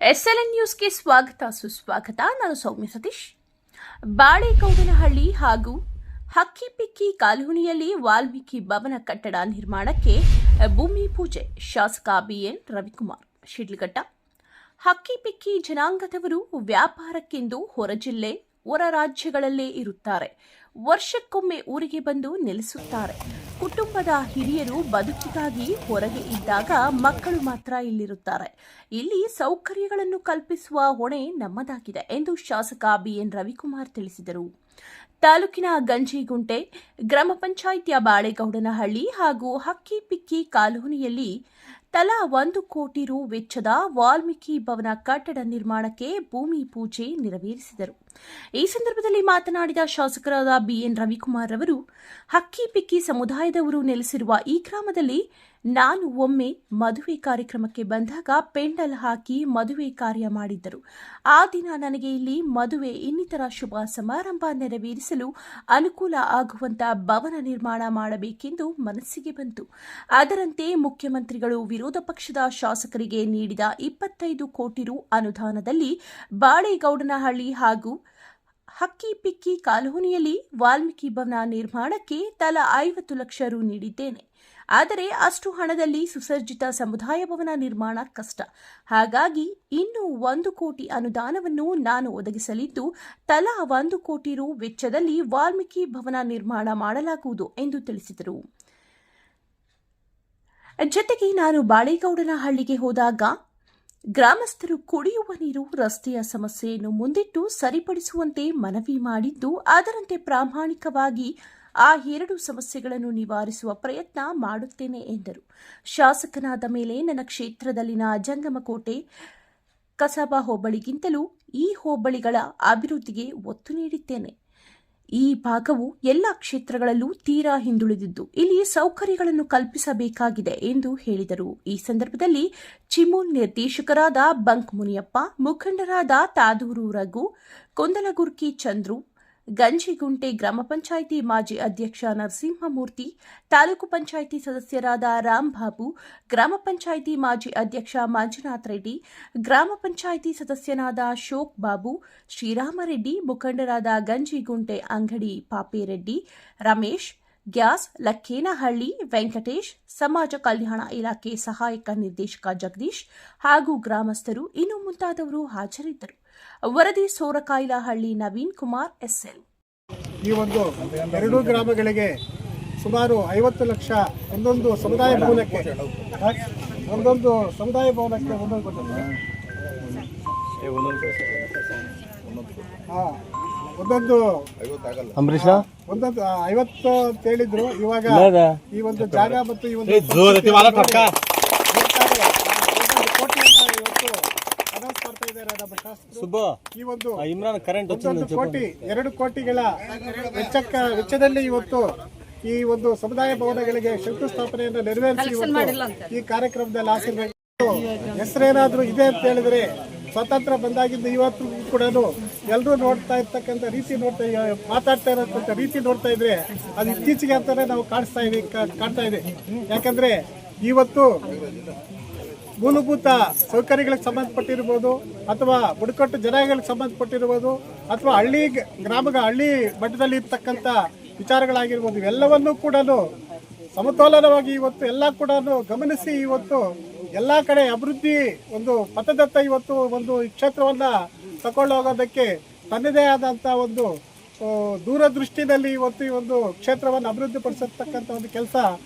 SLN ನ್ಯೂಸ್ಗೆ ಸ್ವಾಗತ ಸುಸ್ವಾಗತ. ನಾನು ಸೌಮ್ಯ ಸತೀಶ್. ಬಾಳೆಗೌಡನಹಳ್ಳಿ ಹಾಗೂ ಹಕ್ಕಿಪಿಕ್ಕಿ ಕಾಲೋನಿಯಲ್ಲಿ ವಾಲ್ಮೀಕಿ ಭವನ ಕಟ್ಟಡ ನಿರ್ಮಾಣಕ್ಕೆ ಭೂಮಿ ಪೂಜೆ. ಶಾಸಕ ಬಿಎನ್ ರವಿಕುಮಾರ್ ಶಿಡ್ಲಘಟ್ಟ. ಹಕ್ಕಿಪಿಕ್ಕಿ ಜನಾಂಗದವರು ವ್ಯಾಪಾರಕ್ಕೆಂದು ಹೊರ ಜಿಲ್ಲೆ, ಹೊರ ರಾಜ್ಯಗಳಲ್ಲೇ ಇರುತ್ತಾರೆ. ವರ್ಷಕ್ಕೊಮ್ಮೆ ಊರಿಗೆ ಬಂದು ನೆಲೆಸುತ್ತಾರೆ. ಕುಟುಂಬದ ಹಿರಿಯರು ಬದುಕಿಗಾಗಿ ಹೊರಗೆ ಇದ್ದಾಗ ಮಕ್ಕಳು ಮಾತ್ರ ಇಲ್ಲಿರುತ್ತಾರೆ. ಇಲ್ಲಿ ಸೌಕರ್ಯಗಳನ್ನು ಕಲ್ಪಿಸುವ ಹೊಣೆ ನಮ್ಮದಾಗಿದೆ ಎಂದು ಶಾಸಕ ಬಿಎನ್ ರವಿಕುಮಾರ್ ತಿಳಿಸಿದರು. ತಾಲೂಕಿನ ಗಂಜಿಗುಂಟೆ ಗ್ರಾಮ ಪಂಚಾಯಿತಿಯ ಬಾಳೆಗೌಡನಹಳ್ಳಿ ಹಾಗೂ ಹಕ್ಕಿಪಿಕ್ಕಿ ಕಾಲೋನಿಯಲ್ಲಿ ತಲಾ 1 ಕೋಟಿ ರು ವೆಚ್ಚದ ವಾಲ್ಮೀಕಿ ಭವನ ಕಟ್ಟಡ ನಿರ್ಮಾಣಕ್ಕೆ ಭೂಮಿ ಪೂಜೆ ನೆರವೇರಿಸಿದರು. ಈ ಸಂದರ್ಭದಲ್ಲಿ ಮಾತನಾಡಿದ ಶಾಸಕರಾದ ಬಿಎನ್ ರವಿಕುಮಾರ್ ಅವರು, ಹಕ್ಕಿಪಿಕ್ಕಿ ಸಮುದಾಯದವರು ನೆಲೆಸಿರುವ ಈ ಗ್ರಾಮದಲ್ಲಿ ನಾನು ಒಮ್ಮೆ ಮದುವೆ ಕಾರ್ಯಕ್ರಮಕ್ಕೆ ಬಂದಾಗ ಪೆಂಡಲ್ ಹಾಕಿ ಮದುವೆ ಕಾರ್ಯ ಮಾಡಿದ್ದರು. ಆ ದಿನ ನನಗೆ ಇಲ್ಲಿ ಮದುವೆ ಇನ್ನಿತರ ಶುಭ ಸಮಾರಂಭ ನೆರವೇರಿಸಲು ಅನುಕೂಲ ಆಗುವಂತ ಭವನ ನಿರ್ಮಾಣ ಮಾಡಬೇಕೆಂದು ಮನಸ್ಸಿಗೆ ಬಂತು. ಅದರಂತೆ ಮುಖ್ಯಮಂತ್ರಿಗಳು ವಿರೋಧ ಪಕ್ಷದ ಶಾಸಕರಿಗೆ ನೀಡಿದ 25 ಕೋಟಿ ರು ಅನುದಾನದಲ್ಲಿ ಬಾಳೆಗೌಡನಹಳ್ಳಿ ಹಾಗೂ ಹಕ್ಕಿಪಿಕ್ಕಿ ಕಾಲೋನಿಯಲ್ಲಿ ವಾಲ್ಮೀಕಿ ಭವನ ನಿರ್ಮಾಣಕ್ಕೆ ತಲಾ 50 ಲಕ್ಷ ರು ನೀಡಿದ್ದೇನೆ. ಆದರೆ ಅಷ್ಟು ಹಣದಲ್ಲಿ ಸುಸಜ್ಜಿತ ಸಮುದಾಯ ಭವನ ನಿರ್ಮಾಣ ಕಷ್ಟ. ಹಾಗಾಗಿ ಇನ್ನೂ 1 ಕೋಟಿ ಅನುದಾನವನ್ನು ನಾನು ಒದಗಿಸಲಿದ್ದು ತಲಾ 1 ಕೋಟಿ ರು ವೆಚ್ಚದಲ್ಲಿ ವಾಲ್ಮೀಕಿ ಭವನ ನಿರ್ಮಾಣ ಮಾಡಲಾಗುವುದು ಎಂದು ತಿಳಿಸಿದರು. ಜೊತೆಗೆ ನಾನು ಬಾಳೆಗೌಡನಹಳ್ಳಿಗೆ ಹೋದಾಗ ಗ್ರಾಮಸ್ಥರು ಕುಡಿಯುವ ನೀರು, ರಸ್ತೆಯ ಸಮಸ್ಯೆಯನ್ನು ಮುಂದಿಟ್ಟು ಸರಿಪಡಿಸುವಂತೆ ಮನವಿ ಮಾಡಿದ್ದು, ಅದರಂತೆ ಪ್ರಾಮಾಣಿಕವಾಗಿ ಆ 2 ಸಮಸ್ಯೆಗಳನ್ನು ನಿವಾರಿಸುವ ಪ್ರಯತ್ನ ಮಾಡುತ್ತೇನೆ ಎಂದರು. ಶಾಸಕನಾದ ಮೇಲೆ ನನ್ನ ಕ್ಷೇತ್ರದಲ್ಲಿನ ಜಂಗಮಕೋಟೆ, ಕಸಬಾ ಹೋಬಳಿಗಿಂತಲೂ ಈ ಹೋಬಳಿಗಳ ಅಭಿವೃದ್ಧಿಗೆ ಒತ್ತು ನೀಡಿದ್ದೇನೆ. ಈ ಭಾಗವು ಎಲ್ಲ ಕ್ಷೇತ್ರಗಳಲ್ಲೂ ತೀರಾ ಹಿಂದುಳಿದಿದ್ದು, ಇಲ್ಲಿ ಸೌಕರ್ಯಗಳನ್ನು ಕಲ್ಪಿಸಬೇಕಾಗಿದೆ ಎಂದು ಹೇಳಿದರು. ಈ ಸಂದರ್ಭದಲ್ಲಿ ಚಿಮೂಲ್ ನಿರ್ದೇಶಕರಾದ ಬಂಕ್ ಮುನಿಯಪ್ಪ, ಮುಖಂಡರಾದ ತಾದೂರು ರಘು, ಕೊಂದಲಗುರ್ಕಿ ಚಂದ್ರು, ಗಂಜಿಗುಂಟೆ ಗ್ರಾಮ ಪಂಚಾಯಿತಿ ಮಾಜಿ ಅಧ್ಯಕ್ಷ ನರಸಿಂಹಮೂರ್ತಿ, ತಾಲೂಕು ಪಂಚಾಯಿತಿ ಸದಸ್ಯರಾದ ರಾಂಬಾಬು, ಗ್ರಾಮ ಪಂಚಾಯಿತಿ ಮಾಜಿ ಅಧ್ಯಕ್ಷ ಮಂಜುನಾಥ್ ರೆಡ್ಡಿ, ಗ್ರಾಮ ಪಂಚಾಯಿತಿ ಸದಸ್ಯನಾದ ಶೋಕ್ ಬಾಬು, ಶ್ರೀರಾಮರೆಡ್ಡಿ, ಮುಖಂಡರಾದ ಗಂಜಿಗುಂಟೆ ಅಂಗಡಿ ಪಾಪೇರೆಡ್ಡಿ, ರಮೇಶ್, ಗ್ಯಾಸ್, ಲಕ್ಕೇನಹಳ್ಳಿ, ವೆಂಕಟೇಶ್, ಸಮಾಜ ಕಲ್ಯಾಣ ಇಲಾಖೆ ಸಹಾಯಕ ನಿರ್ದೇಶಕ ಜಗದೀಶ್ ಹಾಗೂ ಗ್ರಾಮಸ್ಥರು ಇನ್ನು ಮುಂತಾದವರು ಹಾಜರಿದ್ದರು. ವರದಿ ಸೋರಕಾಯಿಲಹಳ್ಳಿ ನವೀನ್ ಕುಮಾರ್, ಎಸ್ಎಲ್. ಈ ಒಂದು 2 ಗ್ರಾಮಗಳಿಗೆ ಸುಮಾರು 50 ಲಕ್ಷ ಒಂದೊಂದು ಸಮುದಾಯ ಭವನಕ್ಕೆ ಒಂದೊಂದು ಅಂಬರೀಷ ಒಂದೊಂದು 50 ಅಂತ ಹೇಳಿದ್ರು. ಇವಾಗ ಈ ಒಂದು ಜಾಗ ಮತ್ತು ಈ ಒಂದು ಈ ಒಂದು 2 ಕೋಟಿಗಳ ವೆಚ್ಚದಲ್ಲಿ ಇವತ್ತು ಈ ಒಂದು ಸಮುದಾಯ ಭವನಗಳಿಗೆ ಶಂಕುಸ್ಥಾಪನೆಯನ್ನು ನೆರವೇರಿಸಿ ಈ ಕಾರ್ಯಕ್ರಮದಲ್ಲಿ ಆಸೀನರಾಗಿದ್ದು, ಹೆಸರೇನಾದ್ರೂ ಇದೆ ಅಂತ ಹೇಳಿದ್ರೆ ಸ್ವಾತಂತ್ರ್ಯ ಬಂದಾಗಿಂದ ಇವತ್ತು ಕೂಡ ಎಲ್ಲರೂ ನೋಡ್ತಾ ಇರ್ತಕ್ಕಂಥ ರೀತಿ ಮಾತಾಡ್ತಾ ಇರತಕ್ಕಂಥ ರೀತಿ ನೋಡ್ತಾ ಇದ್ರೆ ಅದು ಇತ್ತೀಚೆಗೆ ಅಂತಾನೆ ನಾವು ಕಾಣ್ತಾ ಇದೆ. ಯಾಕಂದ್ರೆ ಇವತ್ತು ಮೂಲಭೂತ ಸೌಕರ್ಯಗಳಿಗೆ ಸಂಬಂಧಪಟ್ಟಿರ್ಬೋದು, ಅಥವಾ ಬುಡಕಟ್ಟು ಜನಾಂಗಗಳಿಗೆ ಸಂಬಂಧಪಟ್ಟಿರ್ಬೋದು, ಅಥವಾ ಹಳ್ಳಿ ಮಟ್ಟದಲ್ಲಿ ಇರ್ತಕ್ಕಂಥ ವಿಚಾರಗಳಾಗಿರ್ಬೋದು, ಇವೆಲ್ಲವನ್ನೂ ಕೂಡ ಸಮತೋಲನವಾಗಿ ಇವತ್ತು ಎಲ್ಲ ಕೂಡ ಗಮನಿಸಿ ಇವತ್ತು ಎಲ್ಲ ಕಡೆ ಅಭಿವೃದ್ಧಿ ಒಂದು ಪಥದತ್ತ ಇವತ್ತು ಒಂದು ಕ್ಷೇತ್ರವನ್ನ ತಗೊಂಡು ಹೋಗೋದಕ್ಕೆ ತನ್ನದೇ ಆದಂಥ ಒಂದು ದೂರದೃಷ್ಟಿನಲ್ಲಿ ಇವತ್ತು ಈ ಒಂದು ಕ್ಷೇತ್ರವನ್ನು ಅಭಿವೃದ್ಧಿಪಡಿಸತಕ್ಕಂಥ ಒಂದು ಕೆಲಸ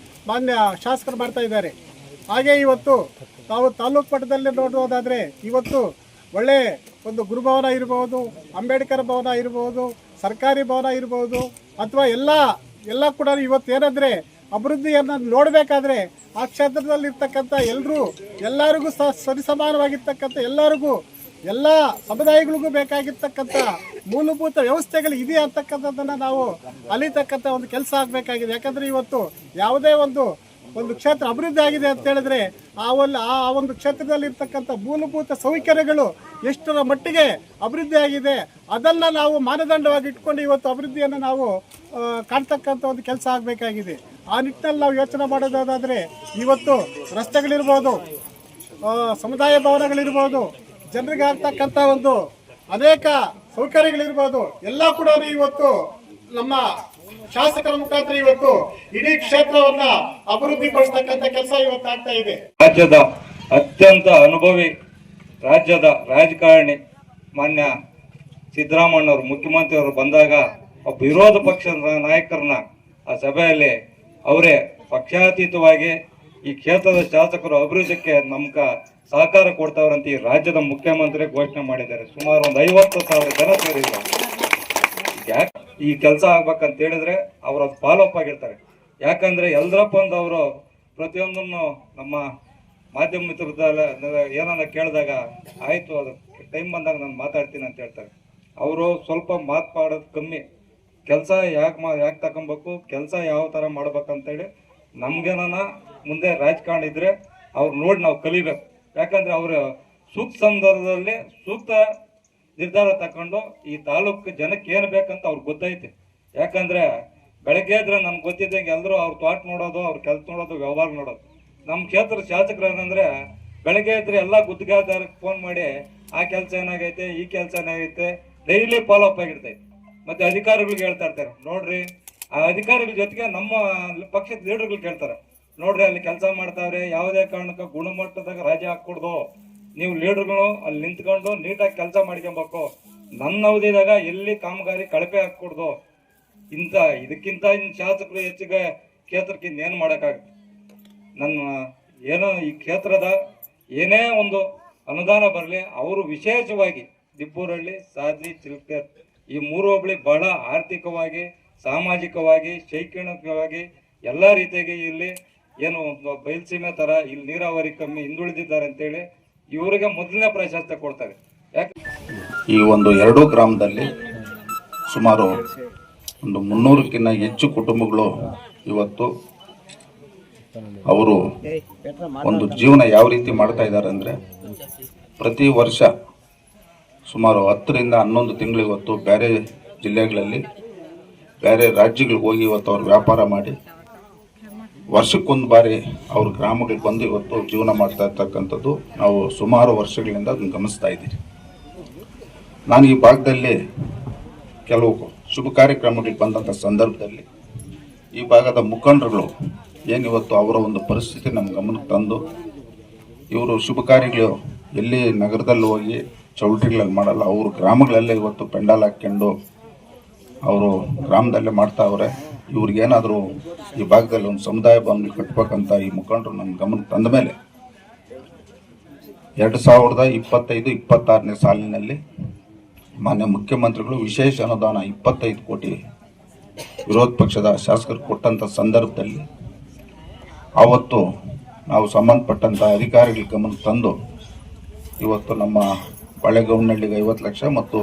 ಮಾನ್ಯ ಶಾಸಕರು ಮಾಡ್ತಾ ಇದ್ದಾರೆ. ಹಾಗೆ ಇವತ್ತು ನಾವು ತಾಲೂಕು ಮಟ್ಟದಲ್ಲಿ ನೋಡುವುದಾದರೆ ಇವತ್ತು ಒಳ್ಳೆ ಒಂದು ಗುರುಭವನ ಇರಬಹುದು, ಅಂಬೇಡ್ಕರ್ ಭವನ ಇರಬಹುದು, ಸರ್ಕಾರಿ ಭವನ ಇರಬಹುದು, ಅಥವಾ ಎಲ್ಲ ಕೂಡ ಇವತ್ತು ಏನಂದರೆ ಅಭಿವೃದ್ಧಿಯನ್ನು ನೋಡಬೇಕಾದ್ರೆ ಆ ಕ್ಷೇತ್ರದಲ್ಲಿ ಇರ್ತಕ್ಕಂಥ ಎಲ್ಲರಿಗೂ ಸರಿಸಮಾನವಾಗಿರ್ತಕ್ಕಂಥ ಎಲ್ಲ ಸಮುದಾಯಗಳಿಗೂ ಬೇಕಾಗಿರ್ತಕ್ಕಂಥ ಮೂಲಭೂತ ವ್ಯವಸ್ಥೆಗಳು ಇದೆ ಅಂತಕ್ಕಂಥದ್ದನ್ನು ನಾವು ಅಲಿತಕ್ಕಂಥ ಒಂದು ಕೆಲಸ ಆಗಬೇಕಾಗಿದೆ. ಯಾಕಂದರೆ ಇವತ್ತು ಯಾವುದೇ ಒಂದು ಕ್ಷೇತ್ರ ಅಭಿವೃದ್ಧಿ ಆಗಿದೆ ಅಂತ ಹೇಳಿದ್ರೆ ಆ ಒಂದು ಕ್ಷೇತ್ರದಲ್ಲಿ ಇರ್ತಕ್ಕಂಥ ಮೂಲಭೂತ ಸೌಕರ್ಯಗಳು ಎಷ್ಟರ ಮಟ್ಟಿಗೆ ಅಭಿವೃದ್ಧಿ ಆಗಿದೆ ಅದನ್ನ ನಾವು ಮಾನದಂಡವಾಗಿ ಇಟ್ಕೊಂಡು ಇವತ್ತು ಅಭಿವೃದ್ಧಿಯನ್ನು ನಾವು ಕಾಣ್ತಕ್ಕಂಥ ಒಂದು ಕೆಲಸ ಆಗಬೇಕಾಗಿದೆ. ಆ ನಿಟ್ಟಿನಲ್ಲಿ ನಾವು ಯೋಚನೆ ಮಾಡೋದಾದರೆ ಇವತ್ತು ರಸ್ತೆಗಳಿರ್ಬೋದು, ಸಮುದಾಯ ಭವನಗಳಿರ್ಬೋದು, ಜನರಿಗೆ ಆಗ್ತಕ್ಕಂಥ ಒಂದು ಅನೇಕ ಸೌಕರ್ಯಗಳಿರ್ಬೋದು ಎಲ್ಲ ಕೂಡ ಇವತ್ತು ನಮ್ಮ ಶಾಸಕರ ಮುಖಾಂತರ ಇವತ್ತು ಇಡೀ ಕ್ಷೇತ್ರವನ್ನ ಅಭಿವೃದ್ಧಿ ಪಡಿಸ್ತಕ್ಕಂಥ ಕೆಲಸ ಇವತ್ತು ಆಗ್ತಾ ಇದೆ. ರಾಜ್ಯದ ಅತ್ಯಂತ ಅನುಭವಿ ರಾಜ್ಯದ ರಾಜಕಾರಣಿ ಮಾನ್ಯ ಸಿದ್ದರಾಮಯ್ಯವರು ಮುಖ್ಯಮಂತ್ರಿಯವರು ಬಂದಾಗ ಒಬ್ಬ ವಿರೋಧ ಪಕ್ಷದ ನಾಯಕರನ್ನ ಆ ಸಭೆಯಲ್ಲಿ ಅವರೇ ಪಕ್ಷಾತೀತವಾಗಿ ಈ ಕ್ಷೇತ್ರದ ಶಾಸಕರು ಅಭಿವೃದ್ಧಿಗೆ ನಮ್ಗ ಸಹಕಾರ ಕೊಡ್ತಾವ್ರಂತ ಈ ರಾಜ್ಯದ ಮುಖ್ಯಮಂತ್ರಿ ಘೋಷಣೆ ಮಾಡಿದ್ದಾರೆ. ಸುಮಾರು ಒಂದು 50,000 ಜನ ಸೇರಿದ್ದಾರೆ. ಯಾಕೆ ಈ ಕೆಲಸ ಆಗ್ಬೇಕಂತ ಹೇಳಿದ್ರೆ ಅವ್ರ ಫಾಲೋ ಅಪ್ ಆಗಿರ್ತಾರೆ. ಯಾಕಂದ್ರೆ ಯಲ್ದ್ರಪ್ಪ ಅವರು ಪ್ರತಿಯೊಂದನ್ನು ನಮ್ಮ ಮಾಧ್ಯಮ ಮಿತ್ರದಲ್ಲ ಏನನ್ನ ಕೇಳಿದಾಗ ಆಯ್ತು ಅದು ಟೈಮ್ ಬಂದಾಗ ನಾನು ಮಾತಾಡ್ತೀನಿ ಅಂತ ಹೇಳ್ತಾರೆ. ಅವರು ಸ್ವಲ್ಪ ಮಾತಾಡೋದು ಕಮ್ಮಿ, ಕೆಲಸ ಯಾಕೆ ತಗೊಬೇಕು, ಕೆಲಸ ಯಾವ ಥರ ಮಾಡ್ಬೇಕಂತೇಳಿ ನಮ್ಗೇನ ಮುಂದೆ ರಾಜಕಾರಣ ಇದ್ರೆ ಅವ್ರು ನೋಡಿ ನಾವು ಕಲಿಬೇಕು. ಯಾಕಂದ್ರೆ ಅವರು ಸೂಕ್ತ ಸಂದರ್ಭದಲ್ಲಿ ಸೂಕ್ತ ನಿರ್ಧಾರ ತಕೊಂಡು ಈ ತಾಲೂಕು ಜನಕ್ಕೆ ಏನು ಬೇಕಂತ ಅವ್ರಿಗೆ ಗೊತ್ತೈತಿ. ಯಾಕಂದ್ರೆ ಬೆಳಗ್ಗೆ ಇದ್ರೆ ನನ್ಗೆ ಗೊತ್ತಿದ್ದಂಗೆ ಎಲ್ಲರೂ ಅವ್ರ ತೋಟ ನೋಡೋದು, ಅವ್ರ ಕೆಲಸ ನೋಡೋದು, ವ್ಯವಹಾರ ನೋಡೋದು. ನಮ್ಮ ಕ್ಷೇತ್ರ ಶಾಸಕರು ಏನಂದ್ರೆ ಬೆಳಗ್ಗೆ ಇದ್ರೆ ಎಲ್ಲ ಗುತ್ತಿಗೆದಾರಕ್ಕೆ ಫೋನ್ ಮಾಡಿ ಆ ಕೆಲಸ ಏನಾಗೈತೆ, ಈ ಕೆಲಸ ಏನಾಗೈತೆ ಡೈಲಿ ಫಾಲೋ ಅಪ್ ಆಗಿರ್ತೈತೆ. ಮತ್ತೆ ಅಧಿಕಾರಿಗಳಿಗೆ ಹೇಳ್ತಾ ಇರ್ತಾರೆ, ನೋಡ್ರಿ ಆ ಅಧಿಕಾರಿಗಳ ಜೊತೆಗೆ ನಮ್ಮ ಪಕ್ಷದ ಲೀಡರ್ಗಳು ಹೇಳ್ತಾರೆ, ನೋಡ್ರಿ ಅಲ್ಲಿ ಕೆಲಸ ಮಾಡ್ತಾವ್ರೆ, ಯಾವುದೇ ಕಾರಣಕ್ಕೆ ಗುಣಮಟ್ಟದಾಗ ರಾಜಿ ಹಾಕ್ಕೊಡ್ದು, ನೀವು ಲೀಡರ್ಗಳು ಅಲ್ಲಿ ನಿಂತ್ಕೊಂಡು ನೀಟಾಗಿ ಕೆಲಸ ಮಾಡ್ಕೊಬೇಕು, ನನ್ನ ಅವಧಿದಾಗ ಎಲ್ಲಿ ಕಾಮಗಾರಿ ಕಳಪೆ ಹಾಕ್ಕೊಡ್ದು, ಇದಕ್ಕಿಂತ ಇನ್ನು ಶಾಸಕರು ಹೆಚ್ಚಿಗೆ ಕ್ಷೇತ್ರಕ್ಕೆ ಇನ್ನೇನು ಮಾಡೋಕ್ಕಾಗುತ್ತೆ. ನನ್ನ ಏನೋ ಈ ಕ್ಷೇತ್ರದ ಏನೇ ಒಂದು ಅನುದಾನ ಬರಲಿ, ಅವರು ವಿಶೇಷವಾಗಿ ದಿಬ್ಬೂರಹಳ್ಳಿ, ಸಾದ್ಲಿ, ಚಿಲ್ಕೆ ಈ 3 ಹೋಬಳಿ ಬಹಳ ಆರ್ಥಿಕವಾಗಿ, ಸಾಮಾಜಿಕವಾಗಿ, ಶೈಕ್ಷಣಿಕವಾಗಿ ಎಲ್ಲ ರೀತಿಯಾಗಿ ಇಲ್ಲಿ ಏನು ಬಯಲ್ಸೀಮೆ ತರ ಇಲ್ಲಿ ನೀರಾವರಿ ಕಮ್ಮಿ ಹಿಂದುಳಿದಿದ್ದಾರೆ ಅಂತೇಳಿ ಇವರಿಗೆ ಮೊದಲನೇ ಪ್ರಾಶಸ್ತ್ಯ ಕೊಡ್ತಾರೆ. ಯಾಕೆ ಈ ಒಂದು 2 ಗ್ರಾಮದಲ್ಲಿ ಸುಮಾರು ಒಂದು 300ಕ್ಕಿಂತ ಹೆಚ್ಚು ಕುಟುಂಬಗಳು ಇವತ್ತು ಅವರು ಒಂದು ಜೀವನ ಯಾವ ರೀತಿ ಮಾಡ್ತಾ ಇದ್ದಾರೆ ಅಂದರೆ, ಪ್ರತಿ ವರ್ಷ ಸುಮಾರು 10 ರಿಂದ 11 ತಿಂಗಳು ಇವತ್ತು ಬೇರೆ ಜಿಲ್ಲೆಗಳಲ್ಲಿ ಬೇರೆ ರಾಜ್ಯಗಳಿಗೆ ಹೋಗಿ ಇವತ್ತು ಅವ್ರು ವ್ಯಾಪಾರ ಮಾಡಿ ವರ್ಷಕ್ಕೊಂದು ಬಾರಿ ಅವ್ರ ಗ್ರಾಮಗಳಿಗೆ ಬಂದು ಇವತ್ತು ಜೀವನ ಮಾಡ್ತಾ ಇರ್ತಕ್ಕಂಥದ್ದು ನಾವು ಸುಮಾರು ವರ್ಷಗಳಿಂದ ಅದನ್ನು ಗಮನಿಸ್ತಾ ಇದ್ದೀವಿ. ನಾನು ಈ ಭಾಗದಲ್ಲಿ ಕೆಲವು ಶುಭ ಕಾರ್ಯಕ್ರಮಗಳಿಗೆ ಬಂದಂಥ ಸಂದರ್ಭದಲ್ಲಿ ಈ ಭಾಗದ ಮುಖಂಡರುಗಳು ಏನಿವತ್ತು ಅವರ ಒಂದು ಪರಿಸ್ಥಿತಿ ನಮ್ಮ ಗಮನಕ್ಕೆ ತಂದು, ಇವರು ಶುಭ ಕಾರ್ಯಗಳು ಎಲ್ಲಿ ನಗರದಲ್ಲಿ ಹೋಗಿ ಚೌಲ್ಟ್ರಿಗಳಲ್ಲಿ ಮಾಡಲ್ಲ, ಅವರು ಗ್ರಾಮಗಳಲ್ಲೇ ಇವತ್ತು ಪೆಂಡಾಲ್ ಹಾಕ್ಕೊಂಡು ಅವರು ಗ್ರಾಮದಲ್ಲೇ ಮಾಡ್ತಾವ್ರೆ. ಇವ್ರಿಗೇನಾದರೂ ಈ ಭಾಗದಲ್ಲಿ ಒಂದು ಸಮುದಾಯ ಭವನ ಕಟ್ಬೇಕಂತ ಈ ಮುಖಂಡರು ನನ್ನ ಗಮನಕ್ಕೆ ತಂದ ಮೇಲೆ 2025-26ನೇ ಸಾಲಿನಲ್ಲಿ ಮಾನ್ಯ ಮುಖ್ಯಮಂತ್ರಿಗಳು ವಿಶೇಷ ಅನುದಾನ 25 ಕೋಟಿ ವಿರೋಧ ಪಕ್ಷದ ಶಾಸಕರು ಕೊಟ್ಟಂಥ ಸಂದರ್ಭದಲ್ಲಿ ಆವತ್ತು ನಾವು ಸಂಬಂಧಪಟ್ಟಂಥ ಅಧಿಕಾರಿಗಳ ಗಮನಕ್ಕೆ ತಂದು ಇವತ್ತು ನಮ್ಮ ಬಾಳೆಗೌನಹಳ್ಳಿಗೆ 50 ಲಕ್ಷ ಮತ್ತು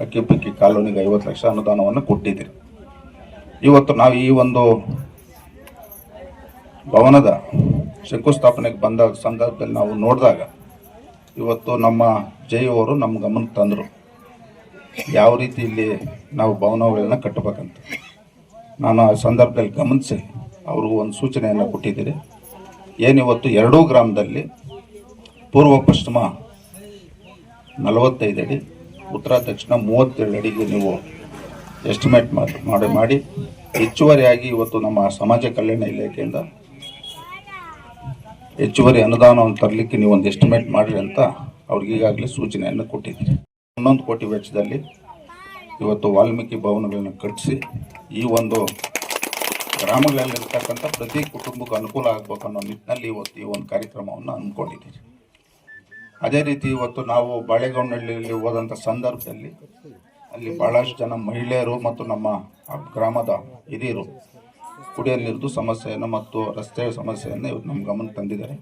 ಅಕ್ಕಿಪಿಕ್ಕಿ ಕಾಲೋನಿಗೆ 50 ಲಕ್ಷ ಅನುದಾನವನ್ನು ಕೊಟ್ಟಿದ್ದೀರಿ. ಇವತ್ತು ನಾವು ಈ ಒಂದು ಭವನದ ಶಂಕುಸ್ಥಾಪನೆಗೆ ಬಂದ ಸಂದರ್ಭದಲ್ಲಿ ನಾವು ನೋಡಿದಾಗ ಇವತ್ತು ನಮ್ಮ ಜೈವರು ನಮ್ಮ ಗಮನಕ್ಕೆ ತಂದರು ಯಾವ ರೀತಿ ಇಲ್ಲಿ ನಾವು ಭವನಗಳನ್ನ ಕಟ್ಟಬೇಕಂತ. ನಾನು ಆ ಸಂದರ್ಭದಲ್ಲಿ ಗಮನಿಸಿ ಅವ್ರಿಗೂ ಒಂದು ಸೂಚನೆಯನ್ನು ಕೊಟ್ಟಿದ್ದೀರಿ. ಏನಿವತ್ತು 2 ಗ್ರಾಮದಲ್ಲಿ ಪೂರ್ವ ಪಶ್ಚಿಮ 45 ಅಡಿ, ಉತ್ತರ ದಕ್ಷಿಣ 37 ಅಡಿಗೆ ನೀವು ಎಸ್ಟಿಮೇಟ್ ಮಾಡಿ ಹೆಚ್ಚುವರಿಯಾಗಿ ಇವತ್ತು ನಮ್ಮ ಸಮಾಜ ಕಲ್ಯಾಣ ಇಲಾಖೆಯಿಂದ ಹೆಚ್ಚುವರಿ ಅನುದಾನವನ್ನು ತರಲಿಕ್ಕೆ ನೀವು ಒಂದು ಎಸ್ಟಿಮೇಟ್ ಮಾಡಿರಿ ಅಂತ ಅವ್ರಿಗೆ ಈಗಾಗಲೇ ಸೂಚನೆಯನ್ನು ಕೊಟ್ಟಿದ್ದೀರಿ. 11 ಕೋಟಿ ವೆಚ್ಚದಲ್ಲಿ ಇವತ್ತು ವಾಲ್ಮೀಕಿ ಭವನಗಳನ್ನು ಕಟ್ಟಿಸಿ ಈ ಒಂದು ಗ್ರಾಮಗಳಲ್ಲಿರ್ತಕ್ಕಂಥ ಪ್ರತಿ ಕುಟುಂಬಕ್ಕೂ ಅನುಕೂಲ ಆಗಬೇಕನ್ನೋ ನಿಟ್ಟಿನಲ್ಲಿ ಇವತ್ತು ಈ ಒಂದು ಕಾರ್ಯಕ್ರಮವನ್ನು ಹಮ್ಮಿಕೊಂಡಿದ್ದೀರಿ. ಅದೇ ರೀತಿ ಇವತ್ತು ನಾವು ಬಾಳೆಗೌನಹಳ್ಳಿಯಲ್ಲಿ ಹೋದಂಥ ಸಂದರ್ಭದಲ್ಲಿ ಅಲ್ಲಿ ಭಾಳಷ್ಟು ಜನ ಮಹಿಳೆಯರು ಮತ್ತು ನಮ್ಮ ಗ್ರಾಮದ ಹಿರಿಯರು ಕುಡಿಯೋ ನೀರಿನ ಸಮಸ್ಯೆಯನ್ನು ಮತ್ತು ರಸ್ತೆ ಸಮಸ್ಯೆಯನ್ನು ಇವತ್ತು ನಮ್ಮ ಗಮನಕ್ಕೆ ತಂದಿದ್ದಾರೆ.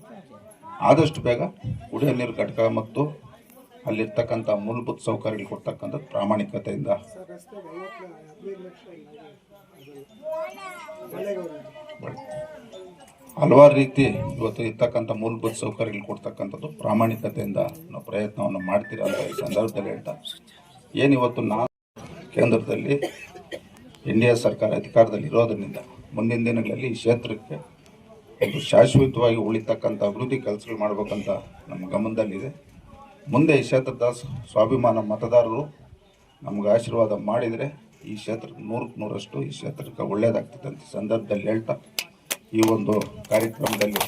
ಆದಷ್ಟು ಬೇಗ ಕುಡಿಯೋ ನೀರು ಘಟಕ ಮತ್ತು ಅಲ್ಲಿರ್ತಕ್ಕಂಥ ಮೂಲಭೂತ ಸೌಕರ್ಯಗಳು ಕೊಡ್ತಕ್ಕಂಥದ್ದು ಪ್ರಾಮಾಣಿಕತೆಯಿಂದ ಹಲವಾರು ರೀತಿ ಇವತ್ತು ಇರ್ತಕ್ಕಂಥ ಮೂಲಭೂತ ಸೌಕರ್ಯಗಳು ಕೊಡ್ತಕ್ಕಂಥದ್ದು ಪ್ರಾಮಾಣಿಕತೆಯಿಂದ ನಾವು ಪ್ರಯತ್ನವನ್ನು ಮಾಡ್ತೀರ ಅಂತ ಈ ಸಂದರ್ಭದಲ್ಲಿ ಹೇಳ್ತಾ, ಏನಿವತ್ತು ನಾವು ಕೇಂದ್ರದಲ್ಲಿ ಇಂಡಿಯಾ ಸರ್ಕಾರ ಅಧಿಕಾರದಲ್ಲಿ ಇರೋದರಿಂದ ಮುಂದಿನ ದಿನಗಳಲ್ಲಿ ಈ ಕ್ಷೇತ್ರಕ್ಕೆ ಒಂದು ಶಾಶ್ವತವಾಗಿ ಉಳಿತಕ್ಕಂಥ ಅಭಿವೃದ್ಧಿ ಕೆಲಸಗಳು ಮಾಡಬೇಕಂತ ನಮ್ಮ ಗಮನದಲ್ಲಿದೆ. ಮುಂದೆ ಈ ಕ್ಷೇತ್ರದ ಸ್ವಾಭಿಮಾನ ಮತದಾರರು ನಮ್ಗೆ ಆಶೀರ್ವಾದ ಮಾಡಿದರೆ ಈ ಕ್ಷೇತ್ರಕ್ಕೆ 100% ಈ ಕ್ಷೇತ್ರಕ್ಕೆ ಒಳ್ಳೆಯದಾಗ್ತದೆ ಅಂತ ಸಂದರ್ಭದಲ್ಲಿ ಹೇಳ್ತಾ ಈ ಒಂದು ಕಾರ್ಯಕ್ರಮದಲ್ಲಿ